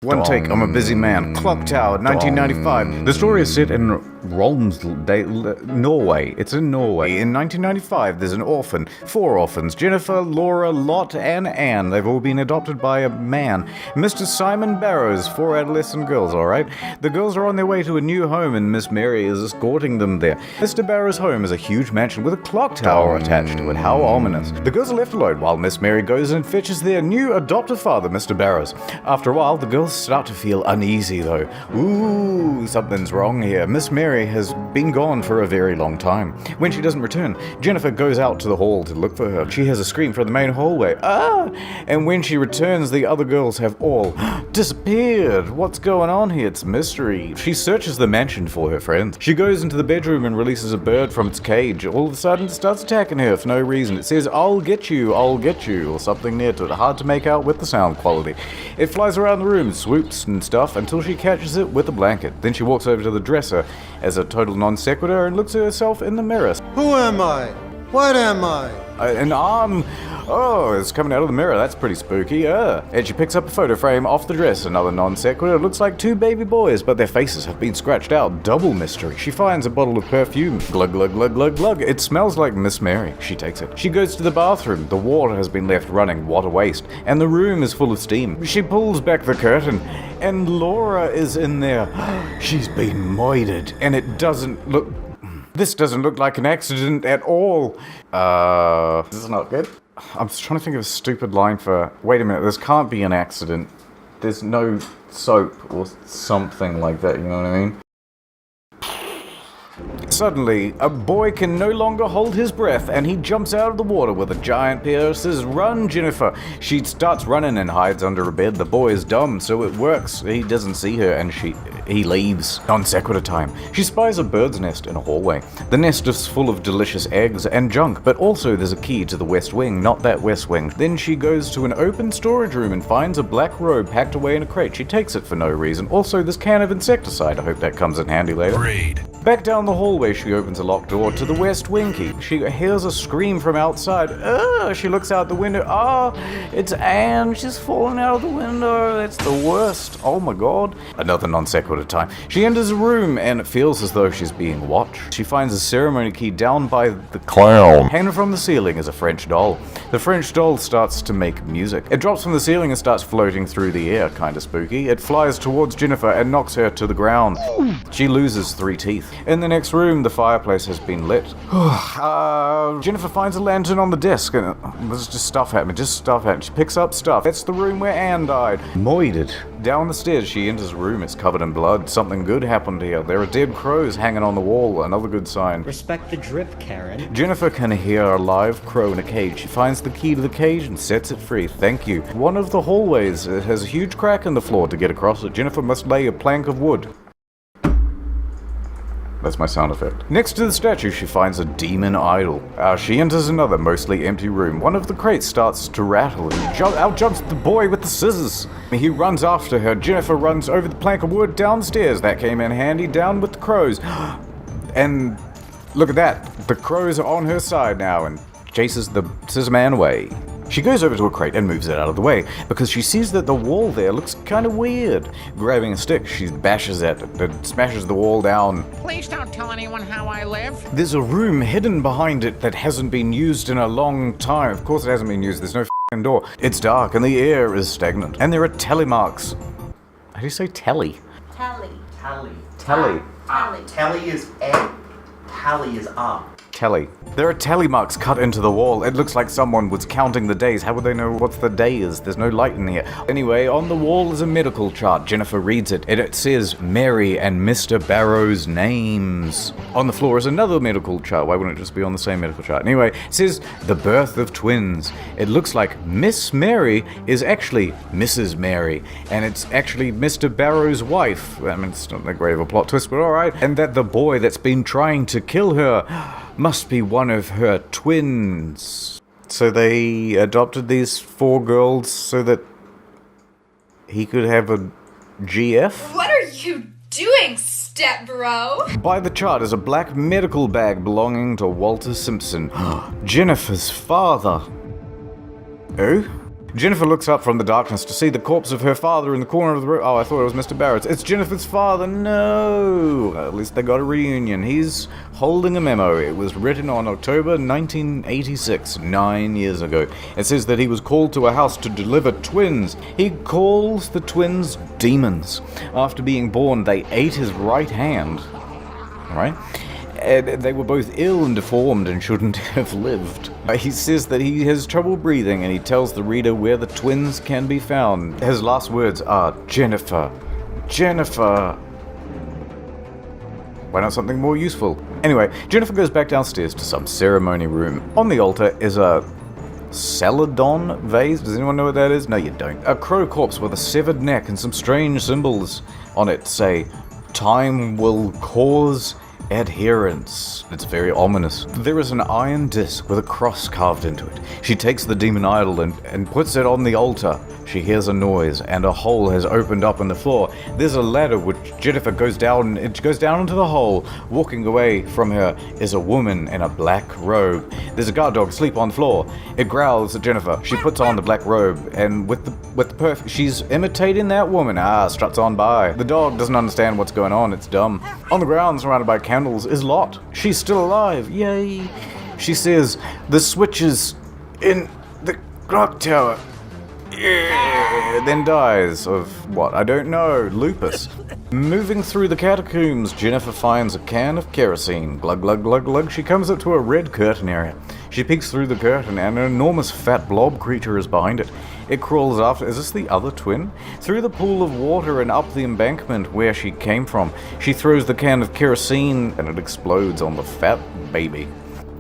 One take, I'm a busy man. Clocktower, 1995. The story is set in Norway. It's in Norway. In 1995, there's an orphan. 4 orphans. Jennifer, Laura, Lot, and Anne. They've all been adopted by a man. Mr. Simon Barrows. 4 adolescent girls, alright? The girls are on their way to a new home and Miss Mary is escorting them there. Mr. Barrows' home is a huge mansion with a clock tower attached to it. How ominous. The girls are left alone while Miss Mary goes and fetches their new adoptive father, Mr. Barrows. After a while, the girls start to feel uneasy though. Ooh, something's wrong here. Miss Mary has been gone for a very long time. When she doesn't return, Jennifer goes out to the hall to look for her. She has a scream from the main hallway. Ah! And when she returns, the other girls have all disappeared. What's going on here? It's a mystery. She searches the mansion for her friends. She goes into the bedroom and releases a bird from its cage. All of a sudden, it starts attacking her for no reason. It says, I'll get you, or something near to it. Hard to make out with the sound quality. It flies around the room, swoops and stuff until she catches it with a blanket. Then she walks over to the dresser as a total non sequitur and looks at herself in the mirror. Who am I? What am I? An arm. Oh, it's coming out of the mirror. That's pretty spooky. And she picks up a photo frame off the dress. Another non sequitur. It looks like 2 baby boys, but their faces have been scratched out. Double mystery. She finds a bottle of perfume. Glug, glug, glug, glug, glug. It smells like Miss Mary. She takes it. She goes to the bathroom. The water has been left running. What a waste. And the room is full of steam. She pulls back the curtain, and Laura is in there. She's been moided, and it doesn't look... This doesn't look like an accident at all. This is not good. I'm just trying to think of a stupid line for... Wait a minute, this can't be an accident. There's no soap or something like that, you know what I mean? Suddenly, a boy can no longer hold his breath, and he jumps out of the water with a giant pair of scissors. Run, Jennifer! She starts running and hides under a bed. The boy is dumb, so it works. He doesn't see her, and he leaves. Non sequitur time. She spies a bird's nest in a hallway. The nest is full of delicious eggs and junk, but also there's a key to the west wing, not that west wing. Then she goes to an open storage room and finds a black robe packed away in a crate. She takes it for no reason. Also, this can of insecticide. I hope that comes in handy later. Great. Back down the hallway, she opens a locked door to the west wing key. She hears a scream from outside. She looks out the window. It's Anne. She's fallen out of the window. That's the worst. Oh my god. Another non sequitur time. She enters a room and it feels as though she's being watched. She finds a ceremony key down by the clown. Hanging from the ceiling is a French doll. The French doll starts to make music. It drops from the ceiling and starts floating through the air. Kinda spooky. It flies towards Jennifer and knocks her to the ground. She loses 3 teeth. In the next room, the fireplace has been lit. Jennifer finds a lantern on the desk, and there's just stuff happening. She picks up stuff. That's the room where Anne died. Moided. Down the stairs, she enters a room. It's covered in blood. Something good happened here. There are dead crows hanging on the wall. Another good sign. Respect the drip, Karen. Jennifer can hear a live crow in a cage. She finds the key to the cage and sets it free. Thank you. One of the hallways has a huge crack in the floor. To get across it, Jennifer must lay a plank of wood. That's my sound effect. Next to the statue, she finds a demon idol. She enters another mostly empty room. One of the crates starts to rattle, and out jumps the boy with the scissors. He runs after her. Jennifer runs over the plank of wood downstairs. That came in handy. Down with the crows. And look at that. The crows are on her side now and chases the scissor man away. She goes over to a crate and moves it out of the way because she sees that the wall there looks kind of weird. Grabbing a stick, she bashes at it and smashes the wall down. Please don't tell anyone how I live. There's a room hidden behind it that hasn't been used in a long time. Of course it hasn't been used. There's no f***ing door. It's dark and the air is stagnant. And there are tally marks. How do you say tally? Tally. Tally. Tally. Tally is A. Tally is R. Tally. There are tally marks cut into the wall. It looks like someone was counting the days. How would they know what the day is? There's no light in here. Anyway, on the wall is a medical chart. Jennifer reads it, and it says Mary and Mr. Barrows' names. On the floor is another medical chart. Why wouldn't it just be on the same medical chart? Anyway, it says the birth of twins. It looks like Miss Mary is actually Mrs. Mary, and it's actually Mr. Barrows' wife. I mean, it's not that great of a plot twist, but alright. And that the boy that's been trying to kill her must be one of her twins. So they adopted these 4 girls so that he could have a GF? What are you doing, step bro? By the chart is a black medical bag belonging to Walter Simpson, Jennifer's father. Oh? Jennifer looks up from the darkness to see the corpse of her father in the corner of the room. Oh, I thought it was Mr. Barrett's. It's Jennifer's father. No! At least they got a reunion. He's holding a memo. It was written on October 1986, 9 years ago. It says that he was called to a house to deliver twins. He calls the twins demons. After being born, they ate his right hand. Alright? They were both ill and deformed and shouldn't have lived. He says that he has trouble breathing, and he tells the reader where the twins can be found. His last words are, Jennifer. Jennifer. Why not something more useful? Anyway, Jennifer goes back downstairs to some ceremony room. On the altar is a celadon vase. Does anyone know what that is? No, you don't. A crow corpse with a severed neck and some strange symbols on it say, time will cause adherence. It's very ominous. There is an iron disc with a cross carved into it. She takes the demon idol and puts it on the altar. She hears a noise, and a hole has opened up in the floor. There's a ladder which Jennifer goes down. It goes down into the hole. Walking away from her is a woman in a black robe. There's a guard dog asleep on the floor. It growls at Jennifer. She puts on the black robe, and with the she's imitating that woman. Struts on by. The dog doesn't understand what's going on. It's dumb. On the ground, surrounded by candles, is Lot. She's still alive. Yay! She says, "The switches in the Clocktower." Yeah, then dies of what? I don't know. Lupus. Moving through the catacombs, Jennifer finds a can of kerosene. Glug, glug, glug, glug. She comes up to a red curtain area. She peeks through the curtain, and an enormous fat blob creature is behind it. It crawls after. Is this the other twin? Through the pool of water and up the embankment where she came from. She throws the can of kerosene, and it explodes on the fat baby.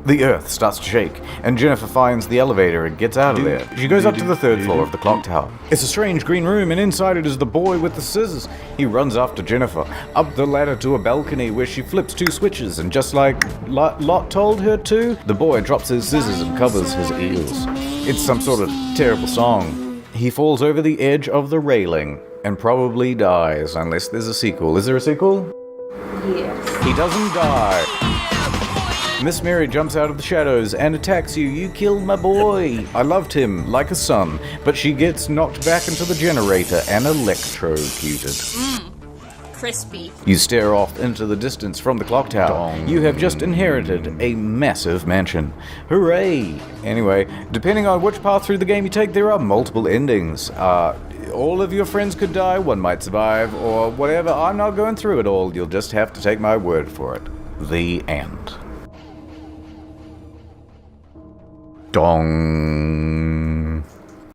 The earth starts to shake, and Jennifer finds the elevator and gets out of there. She goes up to the third floor of the clock tower. It's a strange green room, and inside it is the boy with the scissors. He runs after Jennifer, up the ladder to a balcony where she flips two switches, and just like Lot told her to, the boy drops his scissors and covers his ears. It's some sort of terrible song. He falls over the edge of the railing, and probably dies, unless there's a sequel. Is there a sequel? Yes. He doesn't die. Miss Mary jumps out of the shadows and attacks you. You killed my boy. I loved him like a son, but she gets knocked back into the generator and electrocuted. Crispy. You stare off into the distance from the clock tower. You have just inherited a massive mansion. Hooray! Anyway, depending on which path through the game you take, there are multiple endings. All of your friends could die, one might survive, or whatever. I'm not going through it all. You'll just have to take my word for it. The end. Dong.